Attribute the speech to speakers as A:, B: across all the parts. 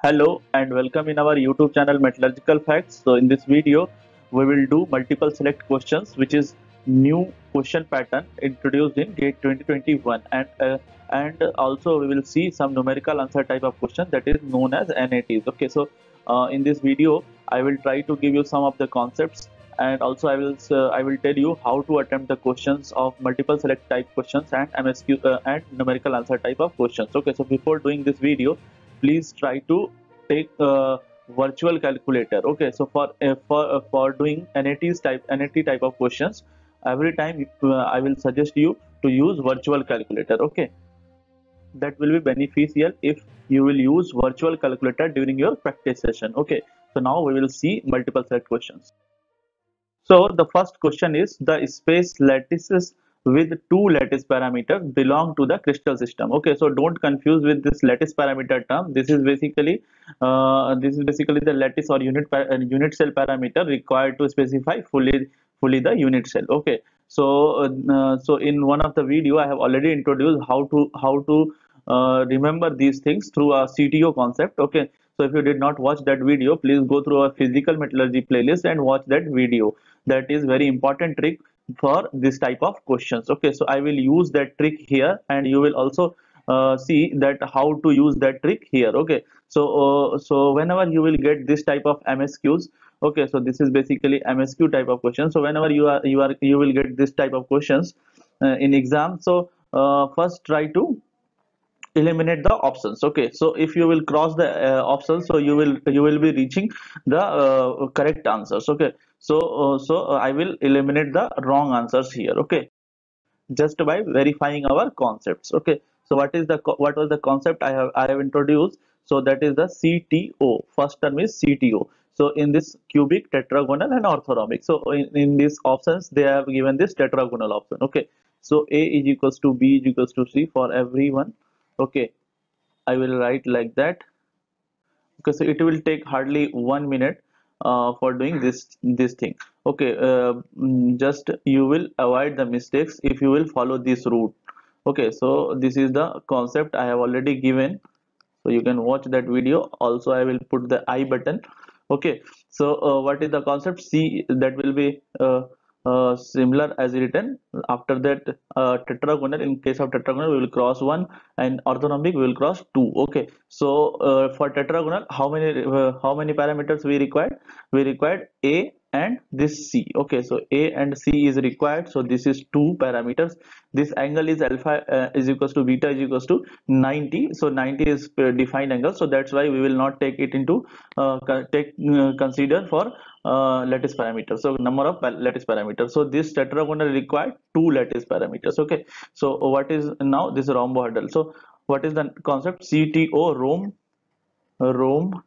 A: Hello and welcome in our YouTube channel Metallurgical Facts. So in this video, we will do multiple select questions, which is new question pattern introduced in GATE 2021, and also we will see some numerical answer type of question that is known as NATs. Okay, so in this video, I will try to give you some of the concepts, and also I will tell you how to attempt the questions of multiple select type questions and MSQ and numerical answer type of questions. Okay, so before doing this video, please try to take a virtual calculator. Okay, so for doing NAT type of questions, every time I will suggest you to use virtual calculator. Okay, that will be beneficial if you will use virtual calculator during your practice session. Okay, so now we will see multiple select questions. So the first question is, the space lattices with two lattice parameters belong to the crystal system. Okay, so don't confuse with this lattice parameter term. This is basically the lattice or unit cell parameter required to specify fully the unit cell. Okay, so in one of the video I have already introduced how to remember these things through a CTO concept. Okay, so if you did not watch that video, please go through our physical metallurgy playlist and watch that video. That is very important trick for this type of questions. Okay, so I will use that trick here, and you will also see that how to use that trick here. Okay, so whenever you will get this type of MSQs, okay, so this is basically MSQ type of question. So whenever you will get this type of questions in exam, so first try to eliminate the options. Okay, so if you will cross the options, so you will be reaching the correct answers. Okay, so I will eliminate the wrong answers here. Okay, just by verifying our concepts. Okay, so what was the concept I have introduced? So that is the CTO. First term is CTO. So in this cubic, tetragonal and orthorhombic, so in these options they have given this tetragonal option. Okay, so A is equals to B is equals to C for everyone. Okay, I will write like that because it will take hardly 1 minute for doing this thing. Okay, just you will avoid the mistakes if you will follow this route. Okay, so this is the concept I have already given, so you can watch that video. Also I will put the I button. Okay, so what is the concept? C, that will be similar as written. After that, tetragonal, in case of tetragonal we will cross 1, and orthorhombic we will cross 2. Okay, so for tetragonal, how many parameters we required? We required A and this C. Okay, so A and C is required, so this is two parameters. This angle is alpha is equals to beta is equals to 90. So 90 is defined angle, so that's why we will not take it into consider for lattice parameters. So number of lattice parameters. So this tetragonal required two lattice parameters. Okay, so what is now this rhombohedral? So what is the concept? CTO Rome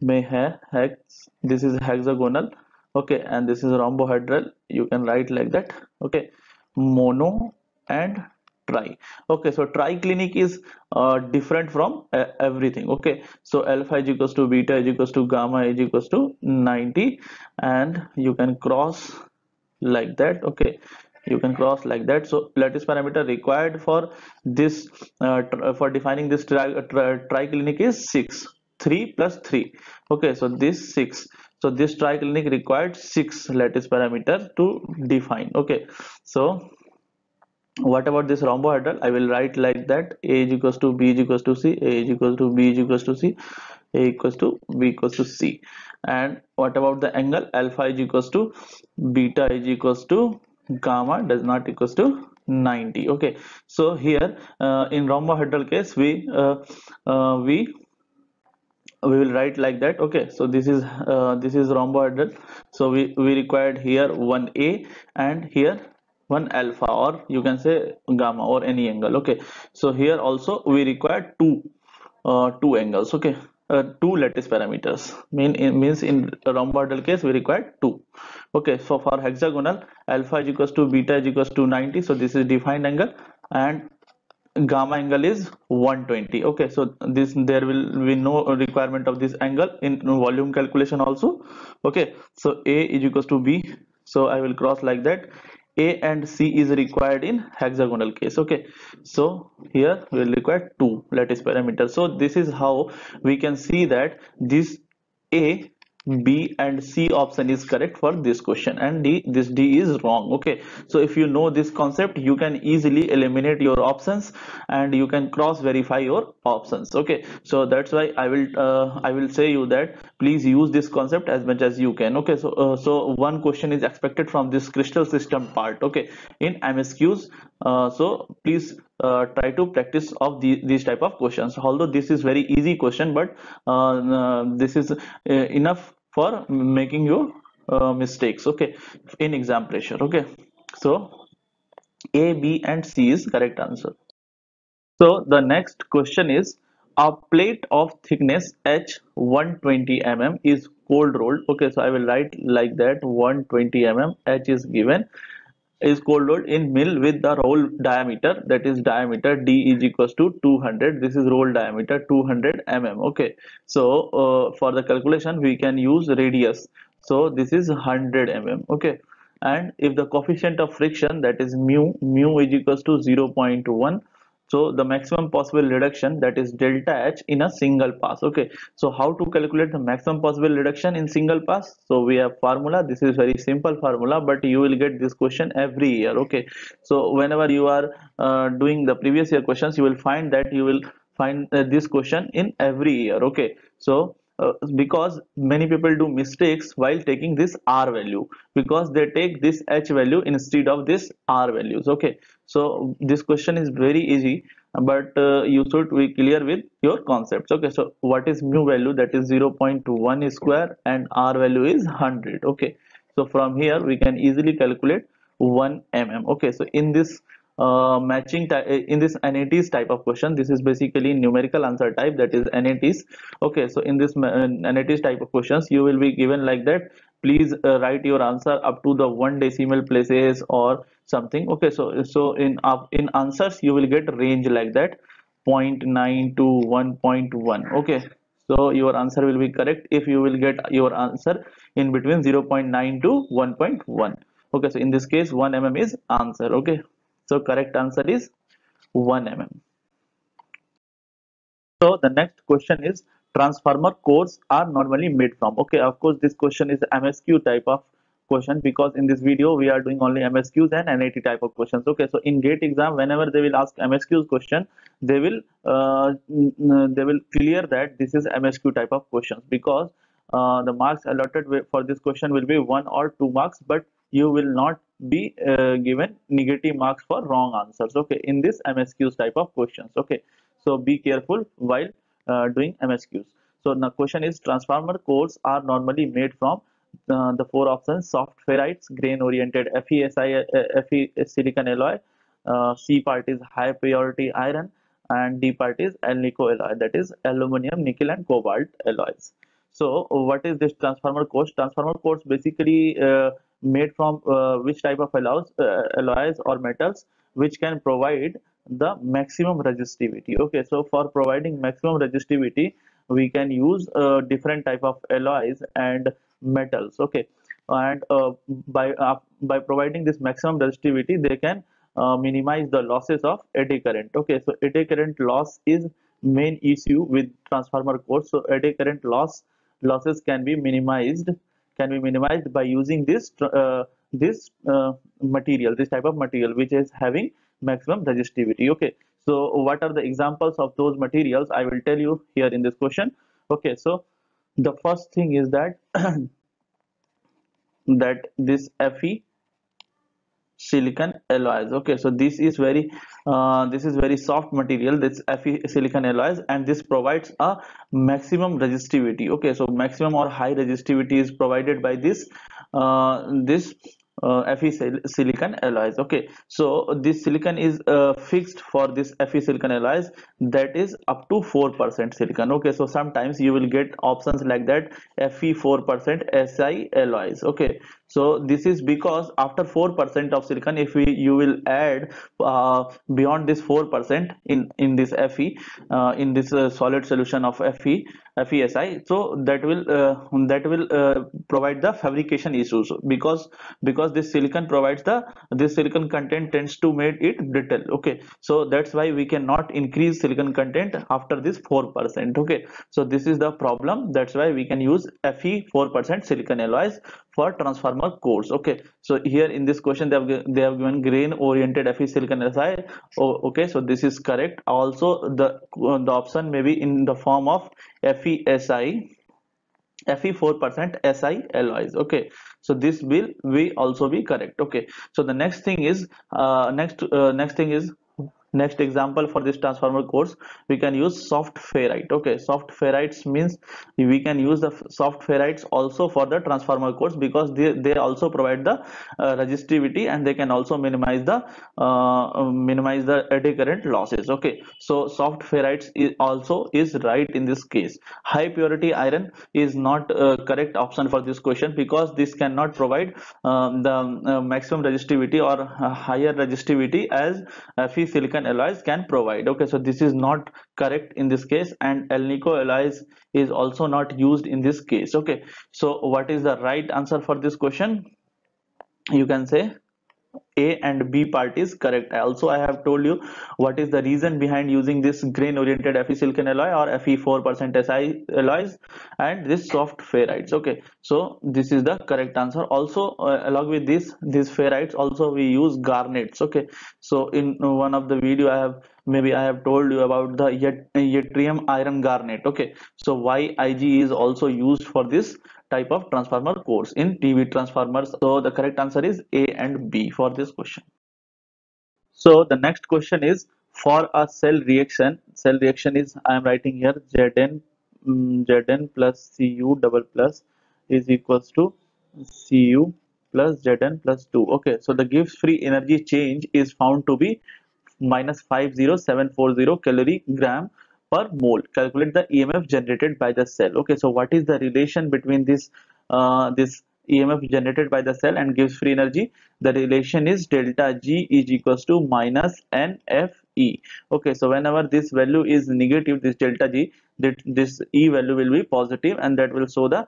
A: may have hex. This is hexagonal. Okay, and this is rhombohedral. You can write like that. Okay, mono and tri. Okay, so triclinic is different from everything. Okay, so alpha is equals to beta is equals to gamma is equals to 90, and you can cross like that. Okay, you can cross like that. So lattice parameter required for this for defining this triclinic is 6. 3 plus 3. Okay, so this 6. So this triclinic required 6 lattice parameter to define. Okay, so what about this rhombohedral? I will write like that: A is equals to B is equals to C, A is equals to B is equals to C, A equals to B equals to C. And what about the angle? Alpha is equals to beta is equals to gamma does not equals to 90. Okay, so here in rhombohedral case we will write like that. Okay, so this is rhombohedral, so we required here one A and here one alpha, or you can say gamma, or any angle. Okay, so here also we required two angles. Okay, two lattice parameters. Means in rhombohedral case we required two. Okay, so for hexagonal, alpha is equals to beta is equals to 90, so this is defined angle, and gamma angle is 120. Okay, so this there will be no requirement of this angle in volume calculation also. Okay, so A is equals to B, so I will cross like that. A and C is required in hexagonal case. Okay, so here we will require two lattice parameters. So this is how we can see that this A, B and C option is correct for this question, and this D is wrong. Okay, so if you know this concept, you can easily eliminate your options and you can cross verify your options. Okay, so that's why I will say you that please use this concept as much as you can. Okay, so one question is expected from this crystal system part, okay, in MSQs. So please try to practice of these type of questions, although this is very easy question, but this is enough for making your mistakes, okay, in exam pressure. Okay, so A, B and C is correct answer. So the next question is, a plate of thickness H 120 mm is cold rolled. Okay, so I will write like that, 120 mm H is given, is cold rolled in mill with the roll diameter, that is diameter D is equals to 200. This is roll diameter 200 mm. Okay, so for the calculation we can use radius. So this is 100 mm. Okay, and if the coefficient of friction, that is mu is equals to 0.1, so the maximum possible reduction, that is delta H, in a single pass. Okay, so how to calculate the maximum possible reduction in single pass? So we have formula. This is very simple formula, but you will get this question every year. Okay, so whenever you are doing the previous year questions, you will find that you will find this question in every year. Okay, so because many people do mistakes while taking this R value, because they take this H value instead of this R values. Okay, so this question is very easy, but you should be clear with your concepts. Okay, so what is mu value? That is 0.1 square, and R value is 100. Okay, so from here we can easily calculate 1 mm. Okay, so in this matching type, in this NATs type of question, this is basically numerical answer type, that is NATs. Okay, so in this NATs type of questions, you will be given like that, please write your answer up to the 1 decimal places or something. Okay, so in answers you will get range like that, zero point 0.9 to 1.1. Okay, so your answer will be correct if you will get your answer in between 0.9 to 1.1. Okay, so in this case 1 mm is answer. Okay, so correct answer is 1 mm. So the next question is, transformer cores are normally made from. Okay, of course this question is MSQ type of question, because in this video we are doing only MSQs and NAT type of questions. Okay, so in GATE exam, whenever they will ask MSQs question, they will clear that this is MSQ type of questions, because the marks allotted for this question will be 1 or 2 marks, but you will not be given negative marks for wrong answers. Okay, in this MSQs type of questions. Okay, so be careful while doing MSQs. So the question is, transformer cores are normally made from the four options: soft ferrites, grain oriented Fe silicon alloy, C part is high purity iron, and D part is alnico alloy, that is aluminum, nickel and cobalt alloys. So what is this transformer cores? Transformer cores basically made from which type of alloys or metals which can provide the maximum resistivity. Okay, so for providing maximum resistivity, we can use different type of alloys and metals. Okay, and by providing this maximum resistivity, they can minimize the losses of eddy current. Okay, so eddy current loss is main issue with transformer cores. So eddy current losses can be minimized by using this type of material which is having maximum resistivity. Okay, so what are the examples of those materials? I will tell you here in this question. Okay, so the first thing is that that this Fe silicon alloys. Okay, so this is very soft material, this Fe silicon alloys, and this provides a maximum resistivity. Okay, so maximum or high resistivity is provided by this Fe silicon alloys. Okay, so this silicon is fixed for this Fe silicon alloys, that is up to 4% silicon. Okay, so sometimes you will get options like that, Fe 4% Si alloys. Okay, So this is because after 4% of silicon, if you will add beyond this 4% in this Fe, in this solid solution of FeSi, so that will provide the fabrication issues, because this silicon content tends to make it brittle. Okay, so that's why we cannot increase silicon content after this 4%. Okay, so this is the problem. That's why we can use Fe 4% silicon alloys for transformer cores. Okay, so here in this question they have given grain oriented Fe silicon alloy. Oh, okay, so this is correct. Also the option may be in the form of FeSi, Fe 4% Si alloys. Okay, so this will also be correct. Okay, so the next thing is next example for this transformer course, we can use soft ferrite. Okay, soft ferrites means we can use the soft ferrites also for the transformer course, because they also provide the resistivity, and they can also minimize the eddy current losses. Okay, so soft ferrites is right in this case. High purity iron is not a correct option for this question, because this cannot provide the maximum resistivity or higher resistivity as Fe silicon alloys can provide. Okay, so this is not correct in this case, and Alnico alloys is also not used in this case. Okay, so what is the right answer for this question? You can say A and B part is correct. I have told you what is the reason behind using this grain oriented Fe silicon alloy or Fe 4% Si alloys and this soft ferrites. Okay, so this is the correct answer. Also along with these ferrites also we use garnets. Okay, so in one of the video I have told you about the yttrium iron garnet. Okay, so why Ig is also used for this type of transformer cores in PV transformers. So the correct answer is A and B for this question. So the next question is, for a cell reaction is, I am writing here Zn plus Cu double plus is equals to Cu plus Zn plus 2. Okay, so the Gibbs free energy change is found to be minus 50740 calorie gram per mole. Calculate the EMF generated by the cell. Okay, so what is the relation between this EMF generated by the cell and Gibbs free energy? The relation is delta G is equals to minus NFE. Okay, so whenever this value is negative, this delta G, this E value will be positive, and that will show the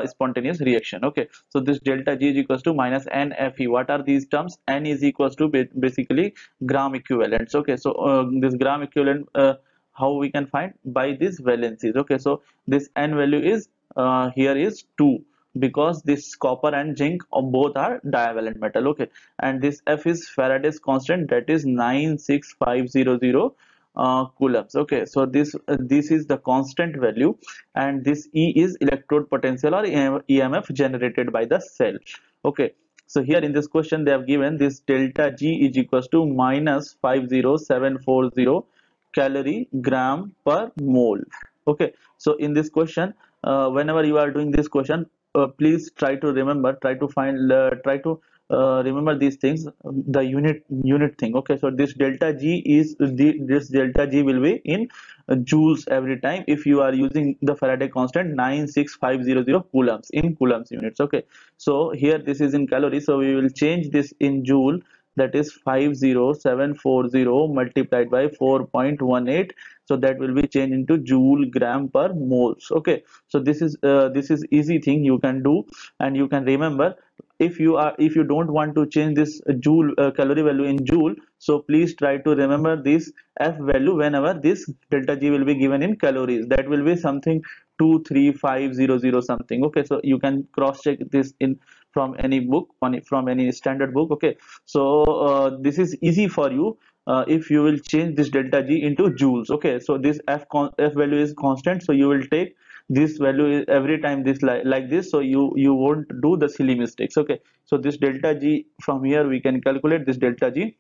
A: spontaneous reaction. Okay, so this delta G is equals to minus NFE. What are these terms? N is equals to basically gram equivalents. Okay, so this gram equivalent, how we can find? By these valencies. Okay, so this N value is here is 2, because this copper and zinc both are divalent metal. Okay, and this F is Faraday's constant, that is 96500 coulombs. Okay, so this is the constant value, and this E is electrode potential or EMF generated by the cell. Okay, so here in this question they have given this delta G is equals to minus 50740 calorie gram per mole. Okay, so in this question, whenever you are doing this question, please try to remember, try to remember these things, the unit thing. Okay, so this delta G is this delta G will be in joules every time if you are using the Faraday constant 96500 coulombs in coulombs units. Okay, so here this is in calories, so we will change this in joule, that is 50740 multiplied by 4.18, so that will be changed into joule gram per moles. Okay, so this is easy thing you can do, and you can remember. If you don't want to change this joule calorie value in joule, so please try to remember this F value whenever this delta G will be given in calories. That will be something 23500 something. Okay, so you can cross check this in from any book, from any standard book. Okay, so this is easy for you if you will change this delta G into joules. Okay, so this F value is constant, so you will take this value every time this like this, so you won't do the silly mistakes. Okay, so this delta G, from here we can calculate this delta G.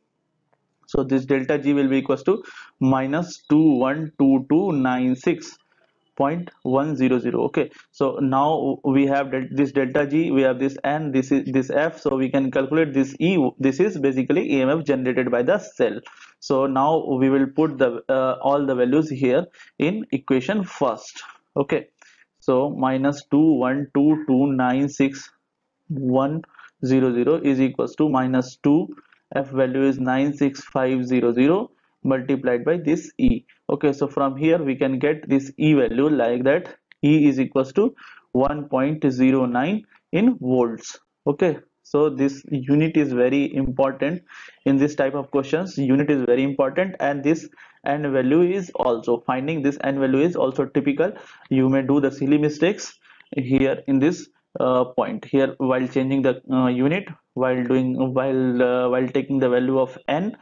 A: So this delta G will be equals to minus 212296.100. Okay, so now we have this delta G, we have this N, this is this F, so we can calculate this E. This is basically EMF generated by the cell. So now we will put the all the values here in equation first. Okay, so minus 212296.100 is equals to minus 2. F value is 96500 multiplied by this E. Okay, so from here we can get this E value like that. E is equals to 1.09 in volts. Okay, so this unit is very important in this type of questions. Unit is very important, and this n value is also, finding this n value is also typical. You may do the silly mistakes here in this point here while changing the unit, while taking the value of n,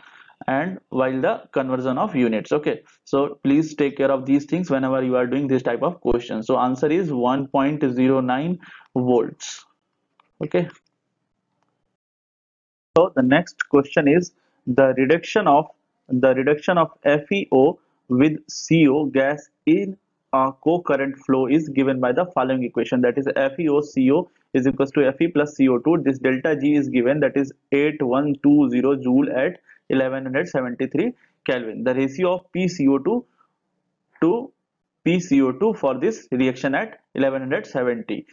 A: and while the conversion of units. Okay, so please take care of these things whenever you are doing this type of question. So answer is 1.09 volts. Okay, so the next question is the reduction of FeO with CO gas in a co-current flow is given by the following equation, that is FeOCO is equals to Fe plus CO2. This delta G is given, that is 8120 joule at 1173 Kelvin. The ratio of PCO2 to PCO2 for this reaction at 1173.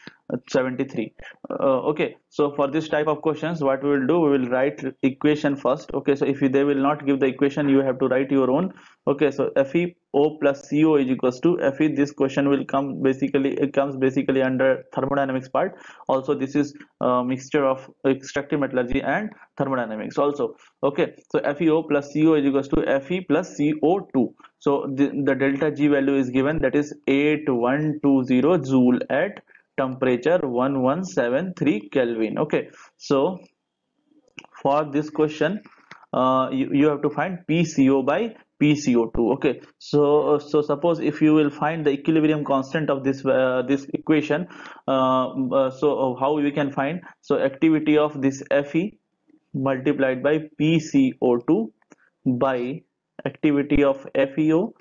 A: Okay, so for this type of questions, what we will do, we will write equation first. Okay, so if they will not give the equation, you have to write your own. Okay, so FeO plus CO is equals to Fe. This question will come basically, it comes basically under thermodynamics part. Also, this is a mixture of extractive metallurgy and thermodynamics also. Okay, so FeO plus CO is equals to Fe plus CO2. So the delta G value is given, that is 8120 joule at temperature 1173 Kelvin. Okay, so for this question, you have to find PCO by PCO2. Okay, so suppose if you will find the equilibrium constant of this equation, so how we can find? So activity of this Fe multiplied by PCO2 by activity of FeO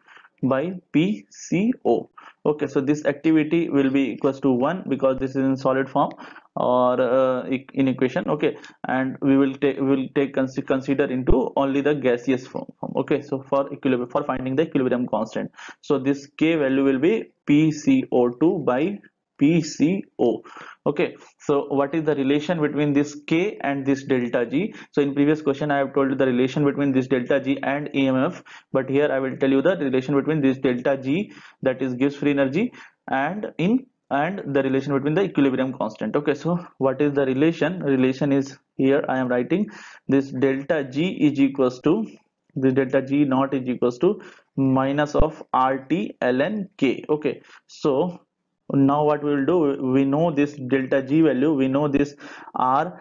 A: by PCO. Okay, so this activity will be equals to 1 because this is in solid form or in equation. Okay, and we will take consider into only the gaseous form. Okay, so for equilibrium, for finding the equilibrium constant, so this K value will be PCO2 by PCO. Okay, so what is the relation between this K and this delta G? So in previous question I have told you the relation between this delta G and EMF, but here I will tell you the relation between this delta G, that is gives free energy, and the relation between the equilibrium constant. Okay, so what is the relation is here I am writing, this delta G is equals to, this delta G naught is equals to minus of RT ln K. Okay, so now what we will do, we know this delta G value, we know this R,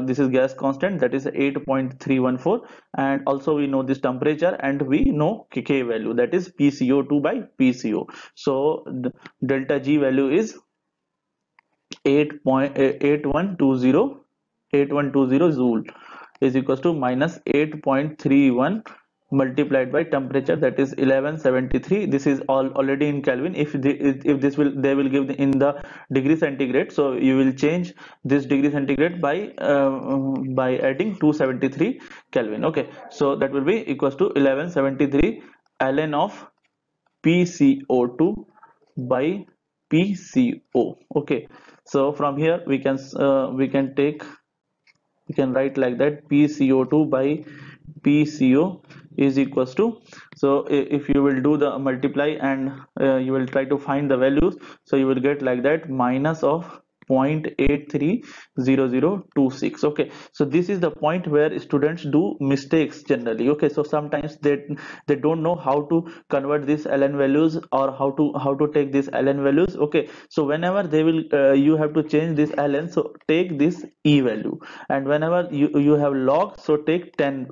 A: this is gas constant, that is 8.314, and also we know this temperature, and we know K value, that is PCO2 by PCO. So the delta G value is 8120 joule is equals to minus 8.31 multiplied by temperature, that is 1173. This is already in Kelvin. If this will, they will give in the degree centigrade, so you will change this degree centigrade by adding 273 Kelvin. Okay, so that will be equals to 1173 ln of PCO2 by PCO. Okay, so from here we can write like that, PCO2 by PCO is equals to, so if you will do the multiply and you will try to find the values, so you will get like that, minus of 0.830026. Okay, so this is the point where students do mistakes generally. Okay, so sometimes they don't know how to convert these ln values, or how to take these ln values. Okay, so whenever they will you have to change this ln, so take this E value, and whenever you have log, so take 10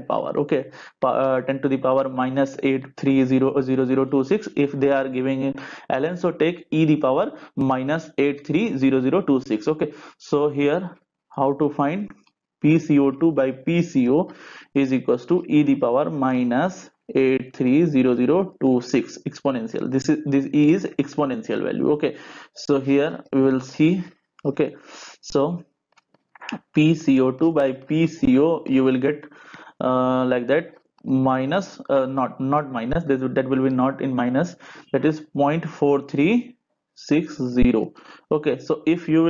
A: power. Okay, 10 to the power minus 830026. If they are giving in ln, so take e the power minus 830026. Okay, so here how to find PCO2 by PCO is equals to e the power minus 830026 exponential. This E is exponential value. Okay, so here we will see. Okay, so PCO2 by PCO, you will get like that, minus not minus, that will be not in minus, that is 0.43 0.430. Okay, so if you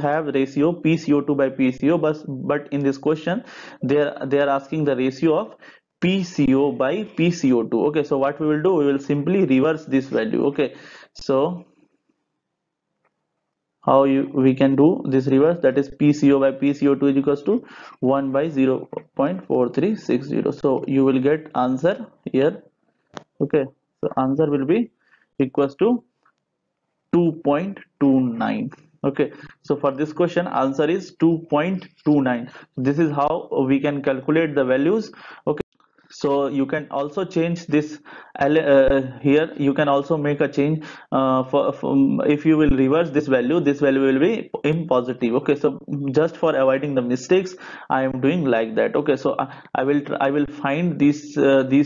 A: have ratio PCO2 by PCO, but in this question they are asking the ratio of PCO by PCO2. Okay, so what we will do, we will simply reverse this value. Okay, so how we can do this reverse, that is PCO by PCO2 is equals to 1 by 0.4360. so you will get answer here. Okay, so answer will be equals to 2.29. Okay, so for this question answer is 2.29. This is how we can calculate the values. Okay, so you can also change this here you can also make a change if you will reverse this value will be in positive. Okay, so just for avoiding the mistakes I am doing like that. Okay, so I will find these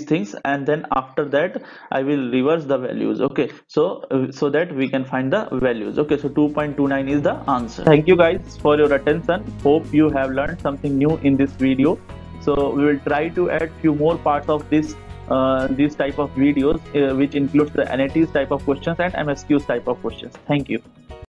A: things, and then after that I will reverse the values. Okay, so that we can find the values. Okay, so 2.29 is the answer. Thank you guys for your attention. Hope you have learned something new in this video. So we will try to add few more parts of this type of videos which includes the NATs type of questions and MSQs type of questions. Thank you.